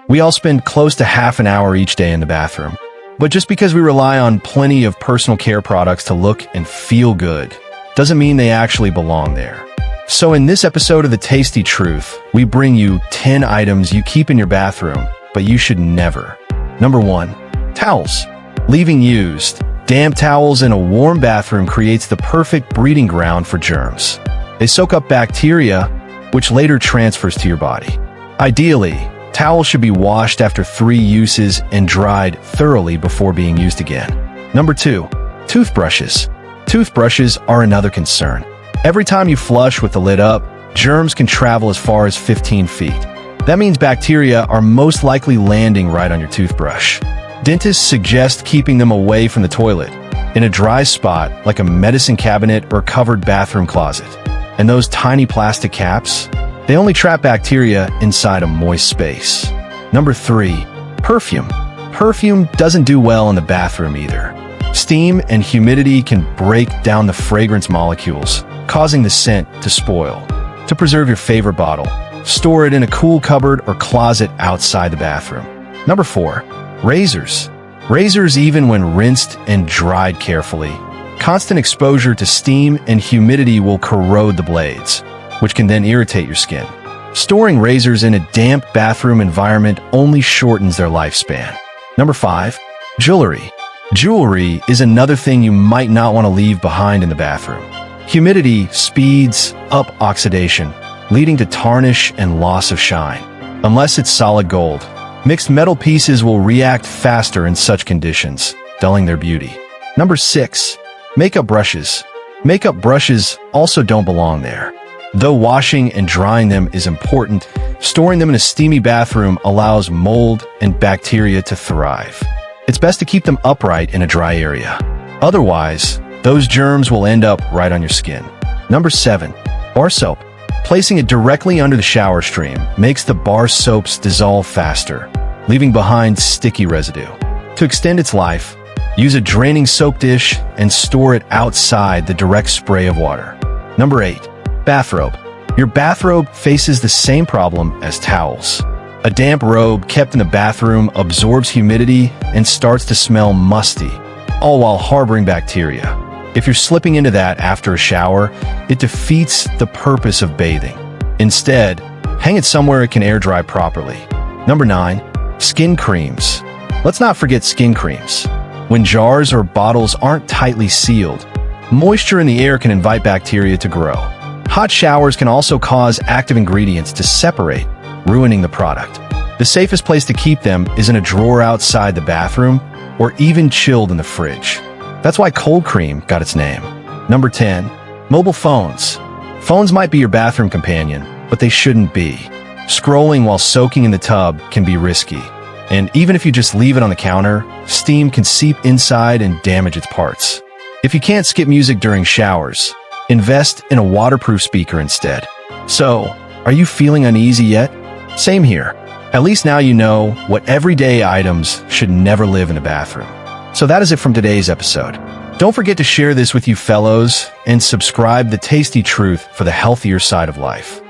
We all spend close to half an hour each day in the bathroom. But just because we rely on plenty of personal care products to look and feel good, doesn't mean they actually belong there. So in this episode of the Tastey Truth, we bring you 10 items you keep in your bathroom, but you should never. Number 1. Towels. Leaving used, damp towels in a warm bathroom creates the perfect breeding ground for germs. They soak up bacteria, which later transfers to your body. Ideally, towels should be washed after 3 uses and dried thoroughly before being used again. Number 2. Toothbrushes. Toothbrushes are another concern. Every time you flush with the lid up, germs can travel as far as 15 feet. That means bacteria are most likely landing right on your toothbrush. Dentists suggest keeping them away from the toilet, in a dry spot like a medicine cabinet or covered bathroom closet. And those tiny plastic caps, they only trap bacteria inside a moist space. Number 3. Perfume. Perfume doesn't do well in the bathroom either. Steam and humidity can break down the fragrance molecules, causing the scent to spoil. To preserve your favorite bottle, store it in a cool cupboard or closet outside the bathroom. Number 4. Razors. Razors, even when rinsed and dried carefully, constant exposure to steam and humidity will corrode the blades, which can then irritate your skin. Storing razors in a damp bathroom environment only shortens their lifespan. Number 5. Jewelry. Jewelry is another thing you might not want to leave behind in the bathroom. Humidity speeds up oxidation, leading to tarnish and loss of shine. Unless it's solid gold, mixed metal pieces will react faster in such conditions, dulling their beauty. Number 6. Makeup brushes. Makeup brushes also don't belong there. Though washing and drying them is important, storing them in a steamy bathroom allows mold and bacteria to thrive. It's best to keep them upright in a dry area. Otherwise, those germs will end up right on your skin. Number 7. Bar soap. Placing it directly under the shower stream makes the bar soaps dissolve faster, leaving behind sticky residue. To extend its life, use a draining soap dish and store it outside the direct spray of water. Number 8. Bathrobe. Your bathrobe faces the same problem as towels. A damp robe kept in the bathroom absorbs humidity and starts to smell musty, all while harboring bacteria. If you're slipping into that after a shower, it defeats the purpose of bathing. Instead, hang it somewhere it can air dry properly. Number 9. Skin creams. Let's not forget skin creams. When jars or bottles aren't tightly sealed, moisture in the air can invite bacteria to grow. Hot showers can also cause active ingredients to separate, ruining the product. The safest place to keep them is in a drawer outside the bathroom or even chilled in the fridge. That's why cold cream got its name. Number 10. Mobile phones. Phones might be your bathroom companion, but they shouldn't be. Scrolling while soaking in the tub can be risky. And even if you just leave it on the counter, steam can seep inside and damage its parts. If you can't skip music during showers, invest in a waterproof speaker instead. So, are you feeling uneasy yet? Same here. At least now you know what everyday items should never live in a bathroom. So that is it from today's episode. Don't forget to share this with you fellows and subscribe to Tastey Truth for the healthier side of life.